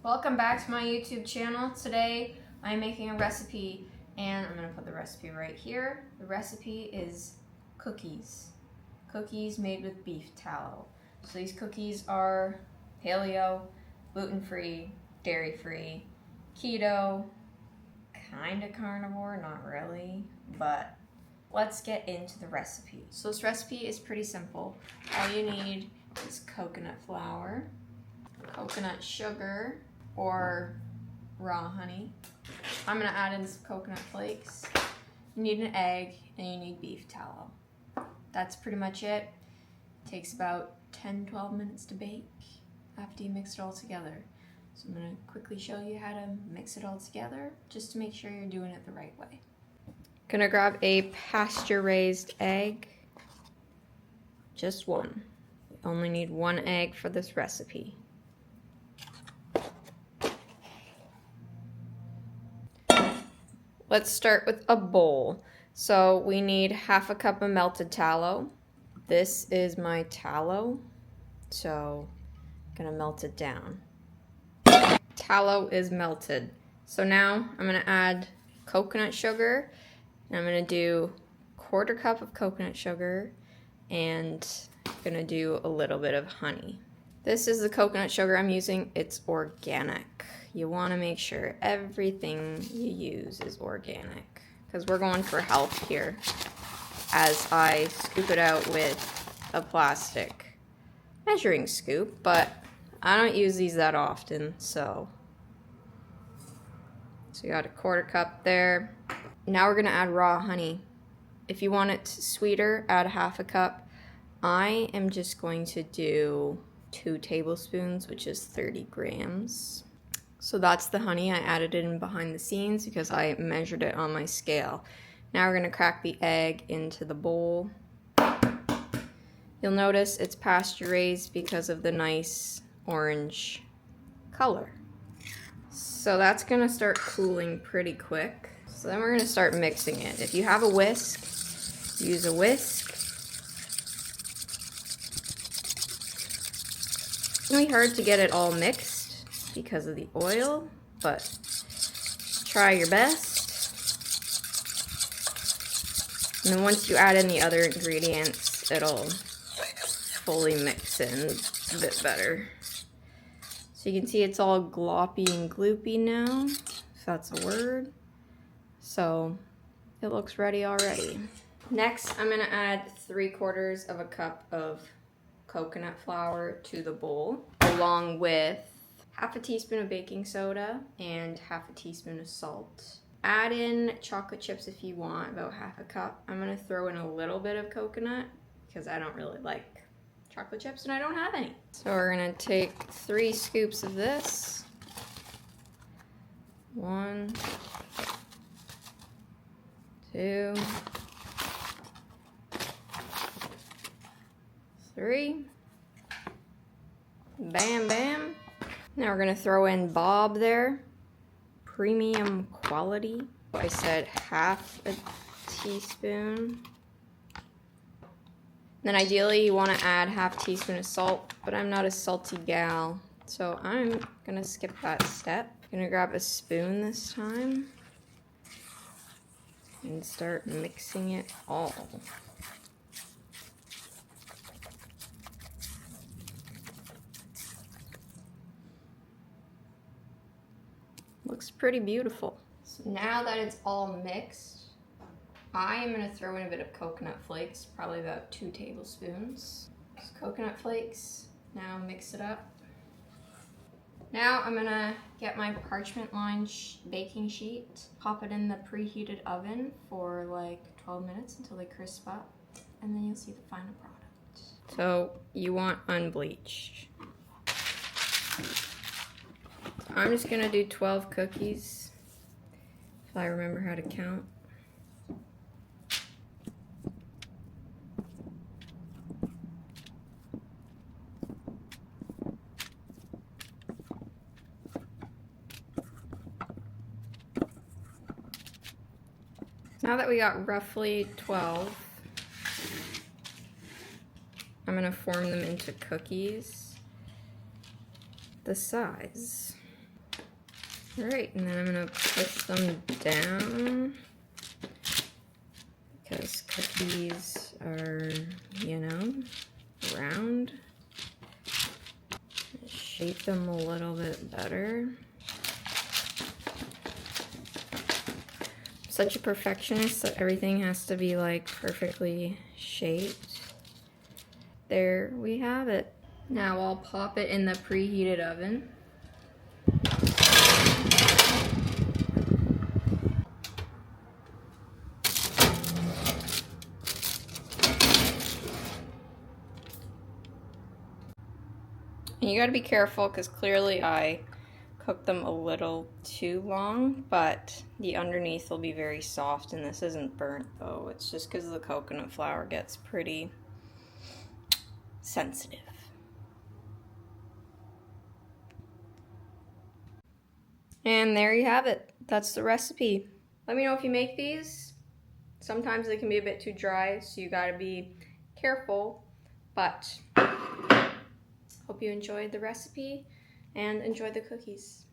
Welcome back to my YouTube channel. Today I'm making a recipe and I'm going to put the recipe right here. The recipe is cookies. Cookies made with beef tallow. So these cookies are paleo, gluten-free, dairy-free, keto, kind of carnivore, not really, but let's get into the recipe. So this recipe is pretty simple. All you need is coconut flour, coconut sugar, or raw honey. I'm gonna add in some coconut flakes. You need an egg and you need beef tallow. That's pretty much it. It takes about 10-12 minutes to bake after you mix it all together. So I'm gonna quickly show you how to mix it all together just to make sure you're doing it the right way. Gonna grab a pasture-raised egg. Just one. You only need one egg for this recipe. Let's start with a bowl. So we need half a cup of melted tallow. This is my tallow, so I'm gonna melt it down. Tallow is melted. So now I'm gonna add coconut sugar, and I'm gonna do 1/4 cup of coconut sugar, and I'm gonna do a little bit of honey. This is the coconut sugar I'm using. It's organic. You want to make sure everything you use is organic because we're going for health here as I scoop it out with a plastic measuring scoop, but I don't use these that often, so you got a 1/4 cup there. Now we're going to add raw honey. If you want it sweeter, add half a cup. I am just going to do 2 tablespoons, which is 30 grams. So that's the honey. I added it in behind the scenes because I measured it on my scale. Now we're going to crack the egg into the bowl. You'll notice it's pasture raised because of the nice orange color. So that's going to start cooling pretty quick. So then we're going to start mixing it. If you have a whisk, use a whisk. It's going to be hard to get it all mixed because of the oil, but try your best. And then once you add in the other ingredients, it'll fully mix in a bit better. So you can see it's all gloppy and gloopy now, if that's a word. So it looks ready already. Next, I'm gonna add 3/4 of a cup of coconut flour to the bowl, along with half a teaspoon of baking soda and half a teaspoon of salt. Add in chocolate chips if you want, about half a cup. I'm gonna throw in a little bit of coconut because I don't really like chocolate chips and I don't have any. So we're gonna take 3 scoops of this. 1, 2, 3. Bam, bam. Now we're gonna throw in Bob there. Premium quality. I said half a teaspoon. Then ideally you wanna add half a teaspoon of salt, but I'm not a salty gal, so I'm gonna skip that step. Gonna grab a spoon this time and start mixing it all. Looks pretty beautiful. So now that it's all mixed, I am going to throw in a bit of coconut flakes, probably about 2 tablespoons. So coconut flakes, now mix it up. Now I'm going to get my parchment lined baking sheet, pop it in the preheated oven for like 12 minutes until they crisp up, and then you'll see the final product. So you want unbleached. I'm just gonna do 12 cookies, if I remember how to count. Now that we got roughly 12, I'm gonna form them into cookies. The size Alright, and then I'm going to push them down because cookies are, you know, round. Shape them a little bit better. I'm such a perfectionist that everything has to be like perfectly shaped. There we have it. Now I'll pop it in the preheated oven. And you gotta be careful because clearly I cooked them a little too long, but the underneath will be very soft, and this isn't burnt though. It's just because the coconut flour gets pretty sensitive. And there you have it. That's the recipe. Let me know if you make these. Sometimes they can be a bit too dry, so you gotta be careful, but hope you enjoyed the recipe and enjoy the cookies.